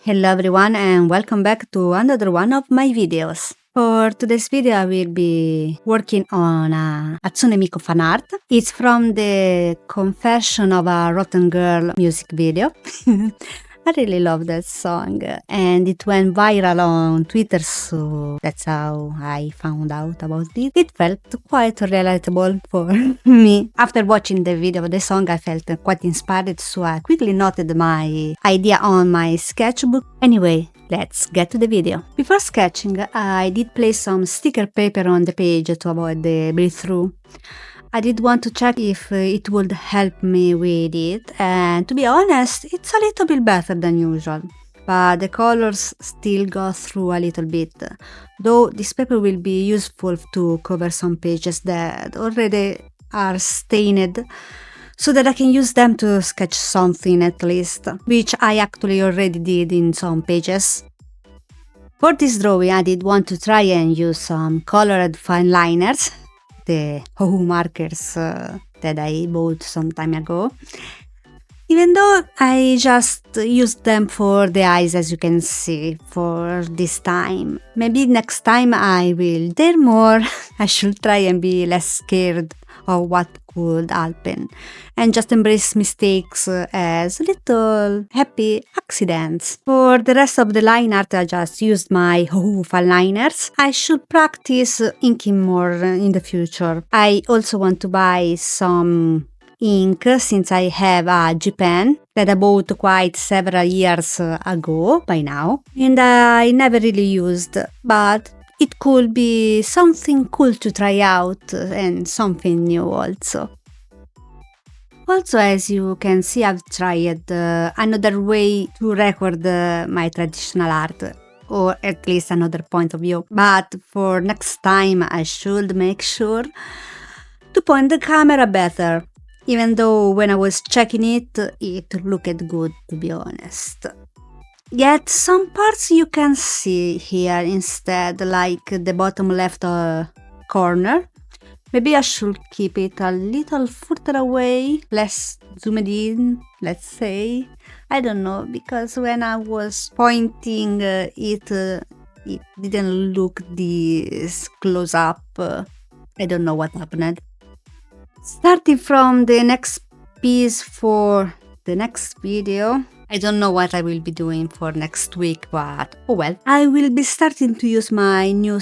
Hello everyone and welcome back to another one of my videos. For today's video I will be working on a Hatsune Miku fan art. It's from the Confession of a Rotten Girl music video. I really love that song and it went viral on Twitter, so that's how I found out about it. It felt quite relatable for me. After watching the video of the song I felt quite inspired, so I quickly noted my idea on my sketchbook. Anyway, let's get to the video. Before sketching, I did place some sticker paper on the page to avoid the bleed-through. I did want to check if it would help me with it, and to be honest, it's a little bit better than usual. But the colors still go through a little bit, though this paper will be useful to cover some pages that already are stained, so that I can use them to sketch something at least, which I actually already did in some pages. For this drawing I did want to try and use some colored fine liners, the Ohuhu markers that I bought some time ago, even though I just used them for the eyes, as you can see, for this time. Maybe next time I will dare more. I should try and be less scared of what could happen and just embrace mistakes as little happy accidents. For the rest of the line art I just used my Ohuhu fine liners. I should practice inking more in the future. I also want to buy some ink since I have a G-pen that I bought quite several years ago by now and I never really used, but it could be something cool to try out and something new also. Also, as you can see, I've tried another way to record my traditional art, or at least another point of view. But for next time, I should make sure to point the camera better, even though when I was checking it, it looked good, to be honest. Yet some parts you can see here instead, like the bottom left corner. Maybe I should keep it a little further away, less zoomed in, let's say. I don't know, because when I was pointing it didn't look this close up. I don't know what happened. Starting from the next piece for the next video, I don't know what I will be doing for next week, but oh well. I will be starting to use my new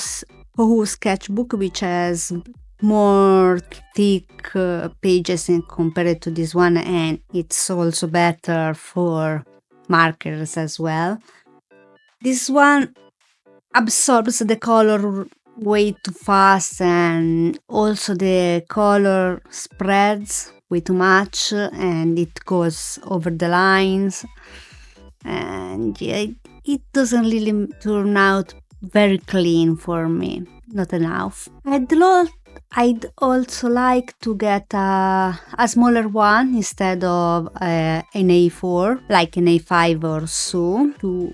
Ohuhu sketchbook, which has more thick pages compared to this one, and it's also better for markers as well. This one absorbs the color way too fast, and also the color spreads way too much and it goes over the lines, and yeah, it doesn't really turn out very clean for me, not enough. I'd also like to get a smaller one instead of an A4, like an A5 or so, to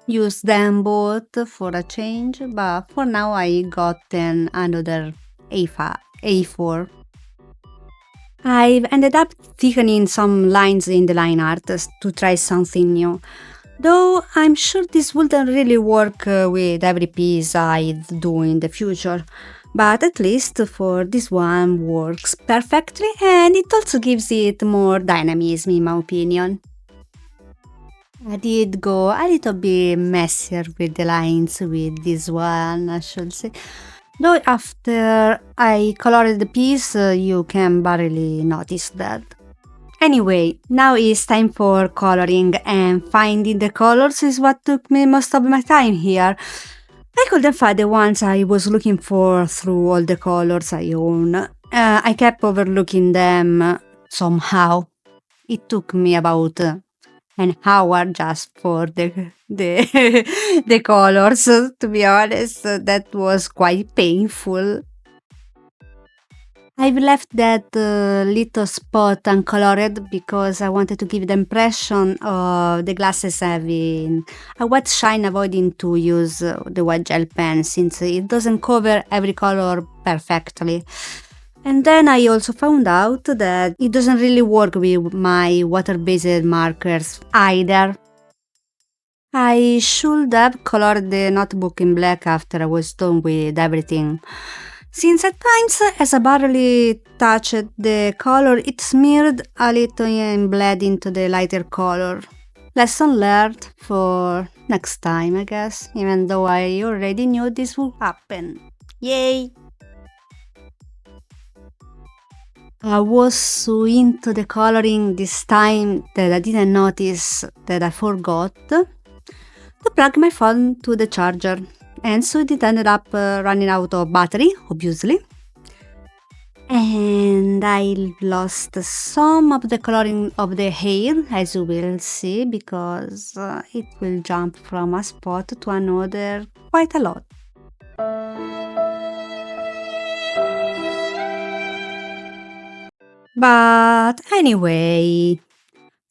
use them both for a change, but for now I got another A4. I've ended up thickening some lines in the line art to try something new, though I'm sure this wouldn't really work with every piece I do in the future, but at least for this one works perfectly and it also gives it more dynamism in my opinion. I did go a little bit messier with the lines with this one, I should say. Though after I colored the piece, you can barely notice that. Anyway, now it's time for coloring, and finding the colors is what took me most of my time here. I couldn't find the ones I was looking for through all the colors I own. I kept overlooking them somehow. It took me about an hour just for the the colors, to be honest. That was quite painful. I've left that little spot uncolored because I wanted to give the impression of the glasses having a wet shine, avoiding to use the wet gel pen since it doesn't cover every color perfectly. And then I also found out that it doesn't really work with my water-based markers either. I should have colored the notebook in black after I was done with everything, since at times, as I barely touched the color, it smeared a little and bled into the lighter color. Lesson learned for next time, I guess, even though I already knew this would happen. Yay! I was so into the coloring this time that I didn't notice that I forgot to plug my phone to the charger, and so it ended up running out of battery, obviously. And I lost some of the coloring of the hair, as you will see, because it will jump from a spot to another quite a lot. But anyway,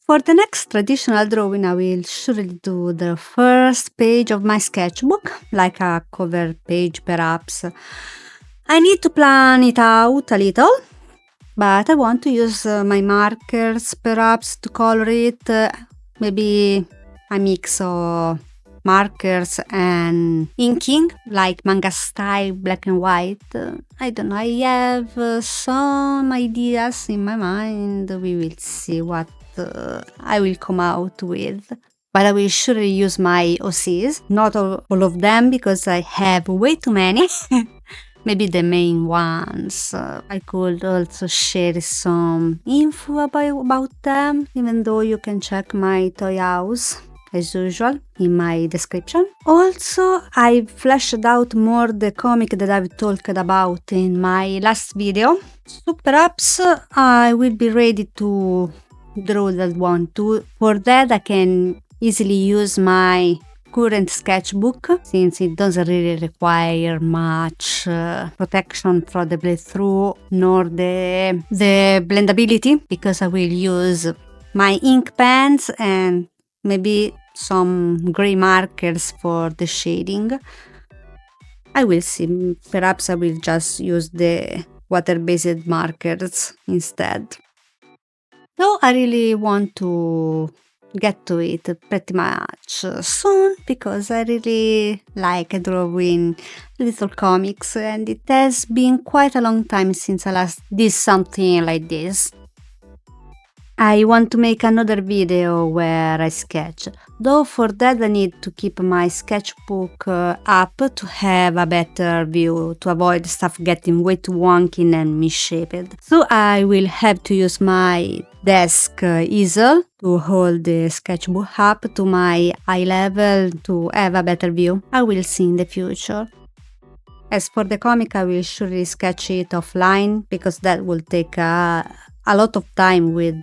for the next traditional drawing, I will surely do the first page of my sketchbook, like a cover page perhaps. I need to plan it out a little, but I want to use my markers perhaps to color it, maybe a mix of markers and inking, like manga style, black and white. I don't know, I have some ideas in my mind. We will see what I will come out with. But I will surely use my OCs, not all of them because I have way too many. Maybe the main ones. I could also share some info about them, even though you can check my toy house as usual in my description. Also, I fleshed out more the comic that I've talked about in my last video, so perhaps I will be ready to draw that one too. For that I can easily use my current sketchbook, since it doesn't really require much protection from the blade through nor the blendability, because I will use my ink pens and maybe some gray markers for the shading. I will see, perhaps I will just use the water-based markers instead. Though I really want to get to it pretty much soon, because I really like drawing little comics and it has been quite a long time since I last did something like this. I want to make another video where I sketch, though for that I need to keep my sketchbook up to have a better view, to avoid stuff getting way too wonky and misshaped. So I will have to use my desk easel to hold the sketchbook up to my eye level to have a better view. I will see in the future. As for the comic, I will surely sketch it offline, because that will take a lot of time with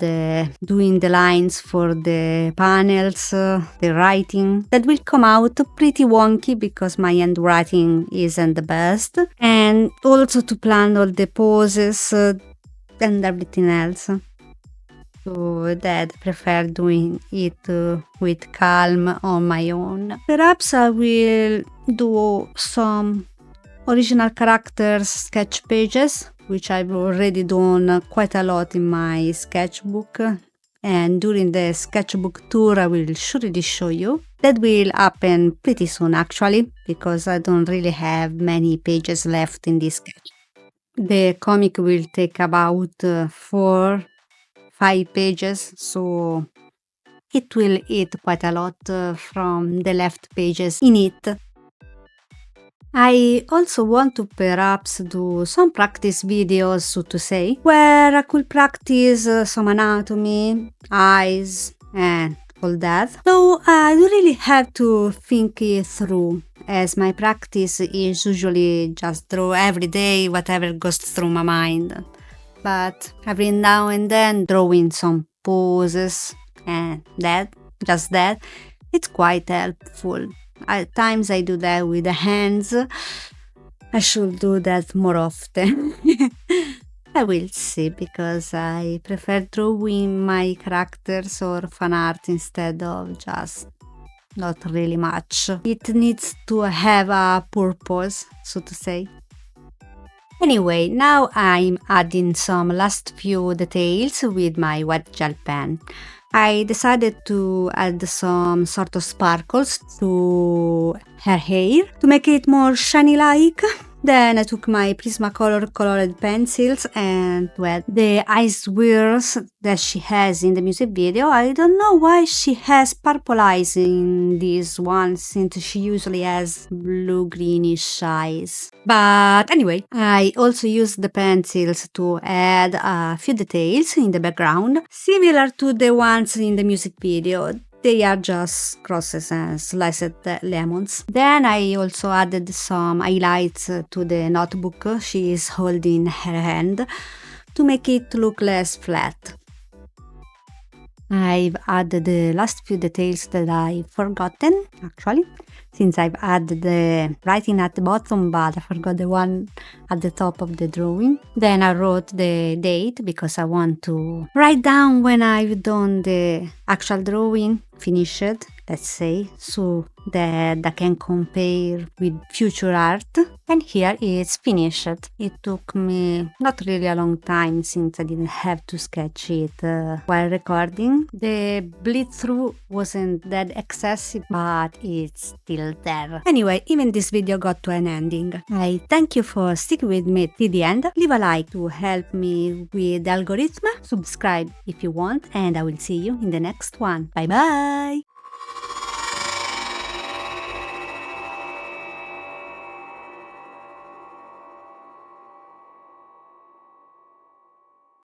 doing the lines for the panels, the writing. That will come out pretty wonky because my handwriting isn't the best, and also to plan all the poses and everything else. So that I prefer doing it with calm on my own. Perhaps I will do some original characters sketch pages, which I've already done quite a lot in my sketchbook, and during the sketchbook tour I will surely show you. That will happen pretty soon actually, because I don't really have many pages left in this sketch. The comic will take about 4-5 pages, so it will eat quite a lot from the left pages in it. I also want to perhaps do some practice videos, so to say, where I could practice some anatomy, eyes, and all that. Though I do really have to think it through, as my practice is usually just draw every day whatever goes through my mind. But every now and then drawing some poses and just that, it's quite helpful. At times I do that with the hands. I should do that more often. I will see, because I prefer drawing my characters or fan art instead of just not really much. It needs to have a purpose, so to say. Anyway, now I'm adding some last few details with my wet gel pen. I decided to add some sort of sparkles to her hair to make it more shiny-like. Then I took my Prismacolor colored pencils and well, the eyes swirls that she has in the music video. I don't know why she has purple eyes in this one, since she usually has blue-greenish eyes. But anyway, I also used the pencils to add a few details in the background, similar to the ones in the music video. They are just crosses and sliced lemons. Then I also added some highlights to the notebook she is holding in her hand to make it look less flat. I've added the last few details that I've forgotten, actually, since I've added the writing at the bottom, but I forgot the one at the top of the drawing. Then I wrote the date because I want to write down when I've done the actual drawing, finished, let's say, so that I can compare with future art. And here it's finished. It took me not really a long time since I didn't have to sketch it while recording. The bleed through wasn't that excessive, but it's still there. Anyway, even this video got to an ending. I thank you for sticking with me till the end. Leave a like to help me with the algorithm. Subscribe if you want, and I will see you in the next one. Bye bye!